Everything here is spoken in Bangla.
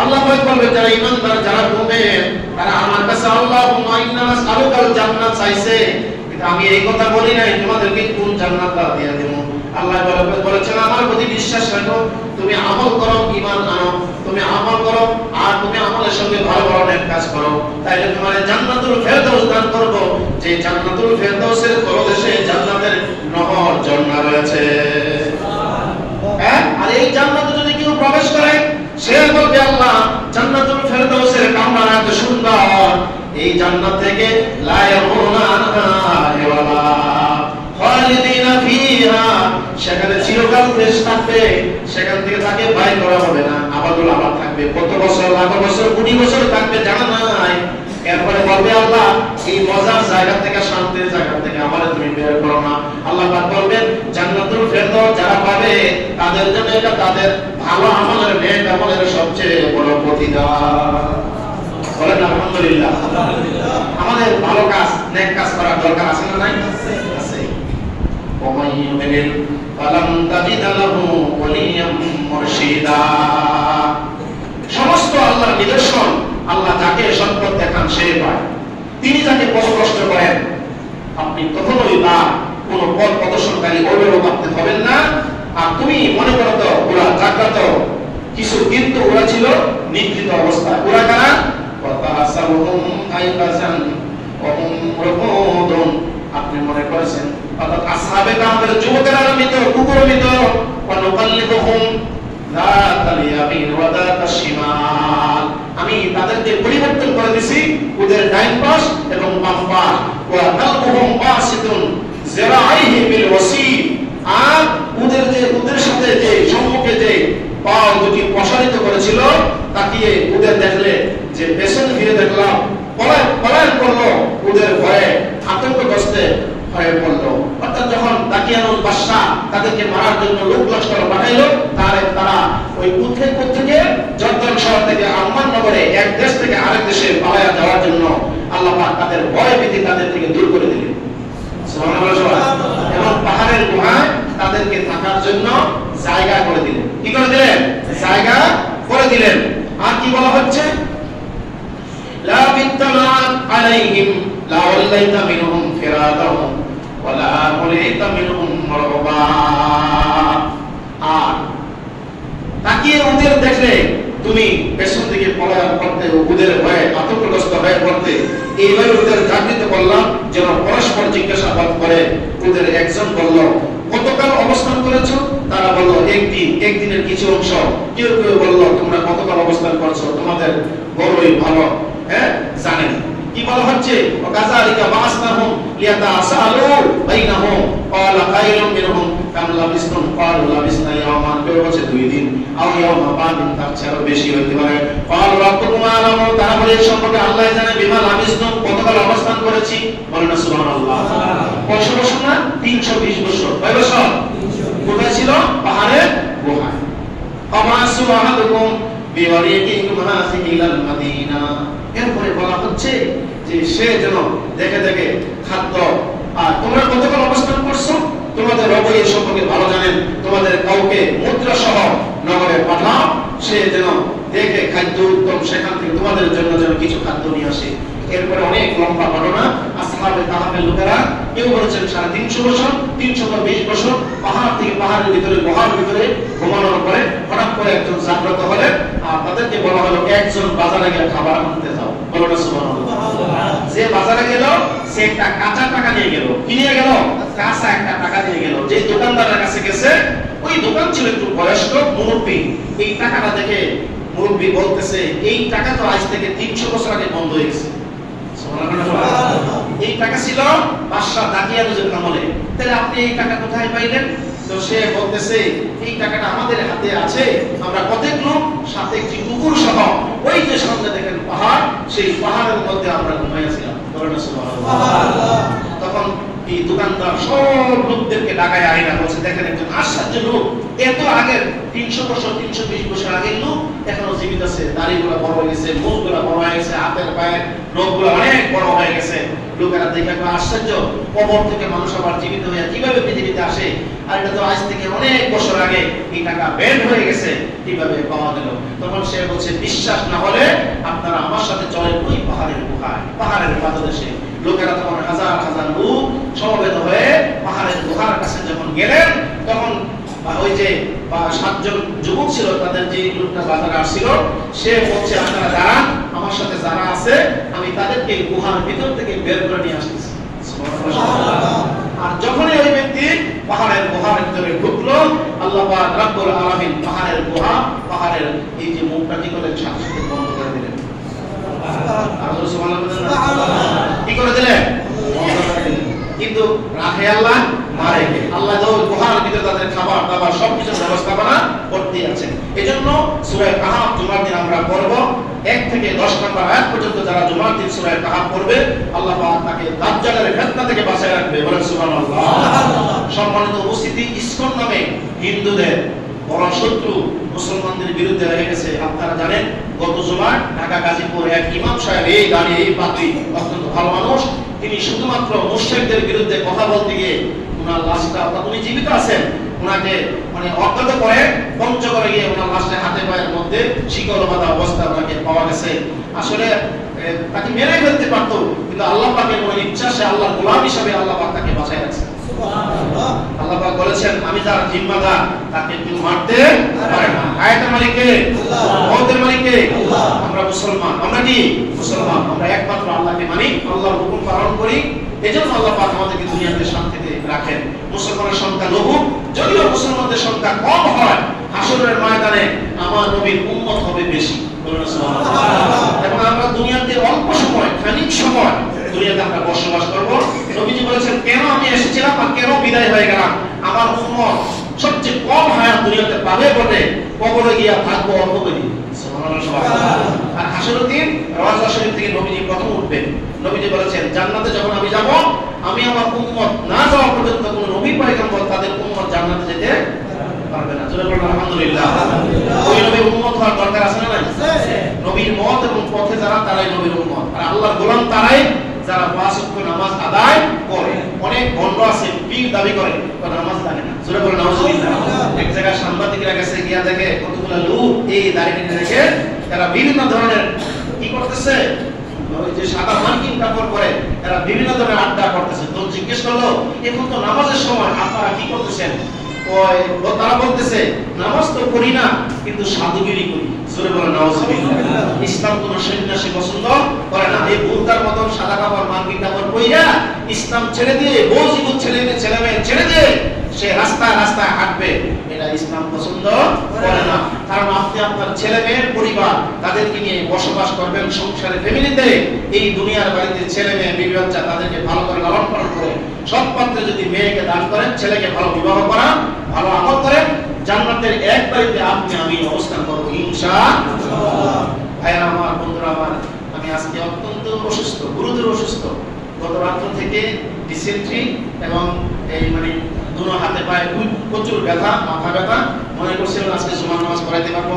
আল্লাহ পাক বলবে যারা ঈমানদার যারা মুমিন তারা আমার কাছে আল্লাহুম্মা ইন্না নাসআলুকাল জান্নাত চাইছে, কিন্তু আমি এই কথা বলি নাই তোমাদেরকে কোন জান্নাতটা দিয়ে দেব। আল্লাহ বলেছেন আমার প্রতি বিশ্বাস রাখো, তুমি আমল করো, ঈমান আনো, তুমি আমল করো আর তুমি আমলের সঙ্গে ভালো ভালো নেক কাজ করো, তাইলে তোমার জান্নাতুল ফেরদৌস দান করব, যে জান্নাতুল ফেরদৌসের তলদেশে জান্নাতের নহর ঝর্ণা রয়েছে। হ্যাঁ, আর এই জান্নাতে যদি কেউ প্রবেশ করে সে বলবে আল্লাহ জান্নাতুল ফেরদৌসের কামরা এত সুন্দর, এই জান্নাত থেকে লা ইয়ামুনা আনহা ওয়ালা খালিদিনা ফিহা, সেখানে চিরকাল দেশ থাকবে, সেখান থেকে তাকে বাইর করা হবে না, আবাদুল আবাদ থাকবে, কত বছর লাখ বছর কোটি বছর থাকবে জানা নাই। এরপরে বলবে আল্লাহ এই মজার জায়গা থেকে শান্তির জায়গা থেকে আমারে তুমি বের করো না। আল্লাহ পাক বলবেন জান্নাতুল ফেরদৌস যারা পাবে তাদের জন্য এটা তাদের ভালো আমলের নেক আমলের সবচেয়ে বড় প্রতিদান। বলেন আলহামদুলিল্লাহ। আমাদের ভালো কাজ নেক কাজ করার দরকার আছে না নাই? আছে। ওমাই ইউমিন ফালাম তাজিদ লাহু ওয়ালিয়াম মুরশিদা, সমস্ত আল্লাহর নিদর্শন আল্লাহ যাকে সম্পদ দেখান সে পায়, তিনি যাকে পথ কষ্ট করেন আপনি কখনোই তার কোন পথ প্রদর্শনকারী অভিভাবক আপনি হবেন না। আর তুমি মনে করো তো ওরা জাগ্রত কিছু, কিন্তু ওরা ছিল নিভৃত অবস্থায়। ওরা কারা? আপনি মনে করেছেন অর্থাৎ আসহাবে কাহফের যুবকেরা মৃত, কুকুর মৃত, আমি তাদেরকে পরিবর্তন করে দিছি ওদের ডাইন পাশ এবং বাম পাশ। ওয়া তালকুহুম বাসিতুন যিরাইহি বিল ওয়াসিব, আর ওদের সাথে যে সম্মুখে যে পা দুটি প্রসারিত করেছিল, তাকিয়ে ওদের দেখলে যে পেছন ফিরে দেখলাম পলায়ন করলো, ওদের ভয়ে আতঙ্কগ্রস্তে হয়ে পড়লো। অর্থাৎ যখন দাকিয়ানুল বাদশাহ তাদেরকে মারার জন্য লোক লস্কর পাঠাইলো, তারা ওই থেকে জর্দান শহর থেকে আম্মান নগরে এক দেশ থেকে আরেক দেশে পালায়া যাওয়ার জন্য আল্লাহ পাক তাদের ভয় ভীতি তাদের থেকে দূর করে দিলেন। সুবহানাল্লাহ। এবং পাহাড়ের গুহায় তাদেরকে থাকার জন্য জায়গা করে দিলেন। কি করে দিলেন? জায়গা করে দিলেন। আর কি বলা হচ্ছে? লা বিত্তালাত আলাইহিম লা ওয়াল্লাইতা মিনহুম ফিরাদাহুম ওয়া লা মুলাইতা মিনহুম মারবা। আর তাকিয়ে ওদের দেখলে তুমি পেছন দিকে পলায়ন করতে, ওদের ভয়ে আতঙ্কগ্রস্ত হয়ে পড়তে, এইভাবে ওদের জাগৃত করলাম যেন পরস্পর জিজ্ঞাসাবাদ করে। ওদের একজন বলল কতকাল অবস্থান করেছো? তারা বলল একদিনের কিছু অংশ। কেউ কেউ বলল তোমরা কতকাল অবস্থান করছো তোমাদের বড়ই ভালো জানেন। কি বলা হচ্ছে? ওয়াকাযালিকা বাসনাহুম লিয়াতাসালু বাইনাহুম ক্বালা কাইলুম মিনহুম কাম লাবিসতুম ক্বালু লাবিসনা ইয়াওমান, কেউ বলছে 2 দিন, আও ইয়াওমা বাদিন, তার চেয়ে বেশি হতে পারে। ক্বালু রাব্বুকুম আ'লামু, তারা বলে এই সম্পর্কে আল্লাহ জানে, বিমা লাবিসতুম, কতকাল অবস্থান করেছি। বলেন না সুবহানাল্লাহ। কয়শো বছর না? 320 বছর। কয় বছর? কোথায় ছিল? পাহাড়ের গুহায়। ফামাসু আহাদুকুম বিওয়ারিকিকুম হাযিহি ইলাল মাদিনা। এরপরে বলা হচ্ছে যে সে যেন দেখে দেখে খাদ্য, আর তোমরা কতকাল অবস্থান করছো তোমাদের রব এই সম্পর্কে ভালো জানেন, তোমাদের কাউকে মুদ্রা সহ নগরে পাঠাও, সে যেন দেখে খাদ্য উত্তম সেখান থেকে তোমাদের জন্য যেন কিছু খাদ্য নিয়ে আসে। এরপরে অনেক লম্বা ঘটনা। আসহাবে কাহফের লোকেরা কেউ বলেছেন 350 বছর, 320 বছর পাহাড় থেকে পাহাড়ের ভিতরে গুহার ভিতরে ঘুমানোর পরে হঠাৎ করে একজন জাগ্রত হলেন, আর তাদেরকে বলা হলো একজন বাজারে গিয়ে খাবার আনতে যাও। বলো না সুবহানাল্লাহ। যে বাজারে গেল সে একটা কাঁচা টাকা নিয়ে গেল। কি নিয়ে গেল? কাঁচা একটা টাকা নিয়ে গেল। যে দোকানদারের কাছে গেছে, ওই দোকান ছিল একটু বয়স্ক মুরব্বী। এই টাকাটা দেখে মুরব্বী বলতেছে এই টাকা তো আজ থেকে 300 বছর আগে বন্ধ হয়ে গেছে। এই টাকা ছিল বাদশা দাকিয়ানুজের আমলে, তাহলে আপনি এই টাকা কোথায় পাইলেন? তো সে বলতেছে এই টাকাটা আমাদের হাতে আছে, আমরা কতক লোক সাথে একটি কুকুর সহ ওই যে সামনে দেখেন পাহাড়, সেই পাহাড়ের মধ্যে আমরা ঘুমাইয়াছিলাম। সুবহানাল্লাহ। তখন এই দোকানদার সব লোকদেরকে ডাকায় আইনা বলছে দেখেন একজন আশ্চর্য লোক, এত আগের 300 বছর 320 বছর আগের লোক এখনো জীবিত আছে, দাড়িগুলো বড় হয়ে গেছে, মুখগুলো বড় হয়ে গেছে, হাতের পায়ের নখগুলো অনেক বড় হয়ে গেছে। লোকেরা দেখে আশ্চর্য, কবর থেকে মানুষ আবার জীবিত হয়ে কিভাবে পৃথিবীতে আসে। আর এটা তো আজ থেকে অনেক বছর আগে এই টাকা বের হয়ে গেছে, কিভাবে পাওয়া গেল? তখন সে বলছে, বিশ্বাস না হলে আপনারা আমার সাথে চলেন ওই পাহাড়ের গুহায়, পাহাড়ের পাদদেশে। লোকেরা তখন হাজার হাজার লোক সমবেত হয়ে পাহাড়ের গুহার কাছে যখন গেলেন, তখন ওই যে 7জন যুবক ছিল, তাদের যে লোকটা বাজারে আসছিল, সে বলছে, আপনারা দাঁড়ান, আমার সাথে যারা আছে আমি তাদেরকে গুহার ভিতর থেকে বের করে নিয়ে আসতেছি। আর যখনই ওই ব্যক্তি পাহাড়ের গুহার ভিতরে ঢুকলো, আল্লাহ পাক রব্বুল আলামিন পাহাড়ের গুহা, পাহাড়ের এই যে মুখটা কি করলেন, সাথে সাথে বন্ধ করে দিলেন। কি করে দিলেন? কিন্তু রাখে আল্লাহ, মারে কে? আল্লাহ তো গুহার ভিতরে তাদের খাবার দাবার সবকিছু ব্যবস্থাপনা করতে আছে। এজন্য সূরা কাহাফ জুমার দিন আমরা পড়ব। 1 থেকে 10 নম্বর আয়াত পর্যন্ত যারা জুমার দিন সূরা কাহাফ পড়বে, আল্লাহ পাক তাকে দাজ্জালের ফিতনা থেকে বাঁচায় রাখবে। বলেন সুবহানাল্লাহ। সম্মানিত উপস্থিতি, ইসকন নামে হিন্দুদের বড় শত্রু মুসলমানদের বিরুদ্ধে হয়ে গেছে। আপনারা জানেন, গত জুমার ঢাকা গাজীপুর এক ইমাম সাহেব, এই দাঁড়িয়ে এই পাত্রী, অত্যন্ত ভালো মানুষ, তিনি শুধুমাত্র মুশরিকদের বিরুদ্ধে কথা বলতে গিয়ে ওনার লাশটা, উনি জীবিত আছেন, ওনাকে মানে অজ্ঞাত করে পঞ্চগড়ে গিয়ে ওনার লাশটা হাতে পায়ের মধ্যে শিকল বাঁধা অবস্থা ওনাকে পাওয়া গেছে। আসলে তাকে মেরে ফেলতে পারতো, কিন্তু আল্লাহ পাকের কোনো ইচ্ছা, সে আল্লাহর গোলাম হিসেবে আল্লাহ পাক তাকে বাঁচায় রাখছে। আল্লাহ পাক বলেছেন, আমি যার জিম্মাদার তাকে কেউ মারতে পারে না। হায়াতের মালিক কে? আল্লাহ। মওতের মালিক কে? আল্লাহ। আমরা মুসলমান, আমরা কি মুসলমান? আমরা একমাত্র আল্লাহকে মানি, আল্লাহর হুকুম পালন করি। এজন্য আল্লাহ পাক আমাদেরকে দুনিয়াতে শান্তিতে রাখেন। মুসলমানের সংখ্যা লঘু, যদিও মুসলমানদের সংখ্যা কম হয়, হাসরের ময়দানে আমার নবীর উম্মত হবে বেশি। এবং আমরা দুনিয়াতে অল্প সময়, খানিক সময় দুনিয়াতে আমরা বসবাস করব। নবীজি বলেছেন, কেন আমি এসেছিলাম আর কেন বিদায় হয়ে গেলাম? আমার উম্মত সবচেয়ে কম হায়াত দুনিয়াতে পাবে বলে কবরে গিয়া থাকবো অল্প করে। আর হাসরের দিন রওজা শরীফ থেকে নবীজি প্রথম উঠবেন। নবীজি বলেছেন, জান্নাতে যখন আমি যাব, আমি আমার উম্মত না যাওয়া পর্যন্ত কোন নবী পয়গম্বর তাদের উম্মত জান্নাতে যেতে পারবে না। জোরে বলুন আলহামদুলিল্লাহ। ওই নবীর উম্মত হওয়ার দরকার আছে না নাই? নবীর মত এবং পথে যারা, তারাই নবীর উম্মত। আর আল্লাহর গোলাম তারাই যারা 5 ওয়াক্ত নামাজ আদায় করে। অনেক ভণ্ড আছে, পীর দাবি করে, নামাজ লাগে না। জোরে বলুন নাউজুবিল্লাহ। এক জায়গায় সাংবাদিকরা গেছে, গিয়া দেখে কতগুলো লোক এই দাঁড়িয়ে রেখে তারা বিভিন্ন ধরনের কি করতেছে, ওই যে সাদা মার্কিন কাপড় পরে তারা বিভিন্ন ধরনের আড্ডা করতেছে। তো জিজ্ঞেস করলো, এখন তো নামাজের সময়, আপনারা কি করতেছেন? তারা বলতেছে, নামাজ তো করি না, কিন্তু সাধুগিরি করি। জোরে বলেন নাউজুবিল্লাহ। ইসলাম কোন সন্ন্যাসী পছন্দ করে না। এই বুরকার মতন সাদা কাপড় মার্কিন কাপড় পইরা ইসলাম ছেড়ে দিয়ে, বউজিবুত ছেড়ে মেয়ে ছেড়ে দিয়ে সে রাস্তায় রাস্তায় হাঁটবে, এটা ইসলাম পছন্দ করে না। কারণ আপনি আপনার ছেলে মেয়ের পরিবার, তাদেরকে নিয়ে বসবাস করবেন সংসারে, ফ্যামিলিতে। এই দুনিয়ার বাড়িতে ছেলে মেয়ে, বিবি বাচ্চা, তাদেরকে ভালো করে লালন পালন করে সৎ পাত্রে যদি মেয়েকে দান করেন, ছেলেকে ভালো বিবাহ করান, ভালো আমল করেন, জান্নাতের এক বাড়িতে আপনি আমি অবস্থান করব ইনশাআল্লাহ। ভাইরা আমার, বন্ধুরা আমার, আমি আজকে অত্যন্ত অসুস্থ, গুরুতর অসুস্থ। গত রাত্র থেকে ডিসেন্ট্রি এবং এই মানে দুনো হাতে পায়ে প্রচুর ব্যথা, মাথা ব্যথা। মনে করছিলাম আজকে জুমার নামাজ পড়াইতে পারবো।